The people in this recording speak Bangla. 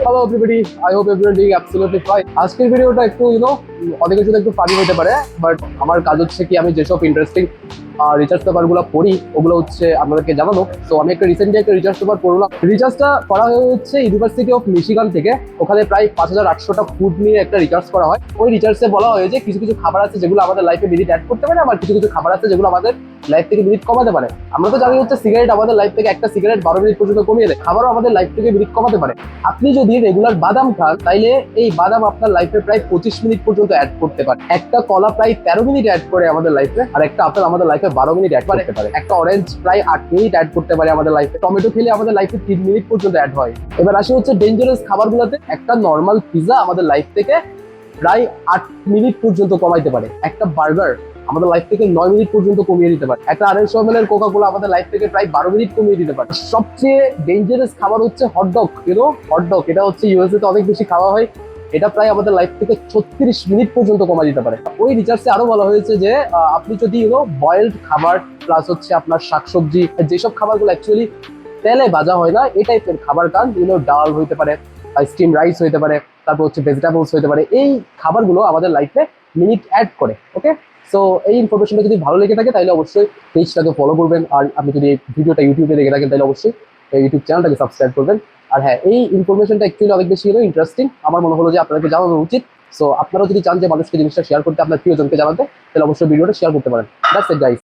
Hello everybody, I hope everyone doing absolutely fine. আজকের ভিডিওটা একটু অনেকের জন্য একটু ফানি হতে পারে, বাট আমার কাজ হচ্ছে কি আমি যেসব ইন্টারেস্টিং রিচার্জ পেপারগুলো পড়ি ওগুলো হচ্ছে আপনাদেরকে জানানো। সো আমি রিসেন্টলি একটা রিচার্জ পেপার পড়লাম। রিচার্জটা করা হচ্ছে ইউনিভার্সিটি অফ মিশিগান থেকে। ওখানে প্রায় 5800টা ফুড নিয়ে একটা রিচার্জ করা হয়। ওই রিচার্জে বলা হয়েছে কিছু কিছু খাবার আছে যেগুলো আমাদের লাইফে মিনিট অ্যাড করতে পারে, আবার কিছু কিছু খাবার আছে যেগুলো আমাদের লাইফ থেকে মিনিট কমাতে পারে। আমরা তো জানি হচ্ছে সিগারেট আমাদের লাইফ থেকে একটা সিগারেট 12 মিনিট পর্যন্ত কমিয়ে দেয়, খাবারও আমাদের লাইফ থেকে মিনিট কমাতে পারে। আপনি যদি রেগুলার বাদাম খান তাইলে এই বাদাম আপনার লাইফে প্রায় 25 মিনিট পর্যন্ত অ্যাড করতে পারে। একটা কলা প্রায় 13 মিনিট অ্যাড করে আমাদের লাইফে, আর একটা আপেল আমাদের লাইফে 12 মিনিট অ্যাড করতে পারে। একটা অরেঞ্জ প্রায় 8 মিনিট অ্যাড করতে পারে আমাদের লাইফে। টমেটো খেলে আমাদের লাইফে 3 মিনিট পর্যন্ত অ্যাড হয়। এবার আসে হচ্ছে ডেঞ্জারাস খাবারগুলোতে। একটা নর্মাল পিজা আমাদের লাইফ থেকে প্রায় 8 মিনিট পর্যন্ত কমাইতে পারে। একটা বার্গার আমাদের লাইফ থেকে 9 মিনিট পর্যন্ত কমিয়ে দিতে পারে। একটা 250 ml কোকা কোলা আমাদের লাইফ থেকে প্রায় 12 মিনিট কমিয়ে দিতে পারে। সবচেয়ে ডেঞ্জারাস খাবার হচ্ছে হটডগ। হটডগ এটা হচ্ছে ইউএসএ তে অনেক বেশি খাওয়া হয়। এটা প্রায় আমাদের লাইফ থেকে 36 মিনিট পর্যন্ত কমা দিতে পারে। ওই রিসার্চে আরো বলা হয়েছে যে আপনি যদি বয়েলড খাবার প্লাস হচ্ছে আপনার শাকসবজি, যেসব খাবারগুলো অ্যাকচুয়ালি তেলে ভাজা হয় না, এই টাইপের খাবার খান, ডাল হইতে পারে, স্টিম রাইস হইতে পারে, তারপর হচ্ছে ভেজিটেবলস হইতে পারে, এই খাবারগুলো আমাদের লাইফে মিনিট অ্যাড করে। ওকে, সো এই ইনফরমেশনটা যদি ভালো লেগে থাকে তাহলে অবশ্যই পেজটাকে ফলো করবেন। আর আপনি যদি এই ভিডিওটা ইউটিউবে দেখে থাকেন তাহলে অবশ্যই ইউটিউব চ্যানেলটাকে সাবস্ক্রাইব করবেন। আর হ্যাঁ, এই ইনফরমেশনটা অ্যাকচুয়ালি অনেক বেশি ইন্টারেস্টিং, আমার মনে হলো যে আপনাদেরকে জানানো উচিত। সো আপনারাও যদি চান যে মানুষকে জিনিসটা শেয়ার করতে, আপনার প্রিয়জনকে জানাতে, তাহলে অবশ্যই ভিডিওটা শেয়ার করতে পারেন। That's it guys.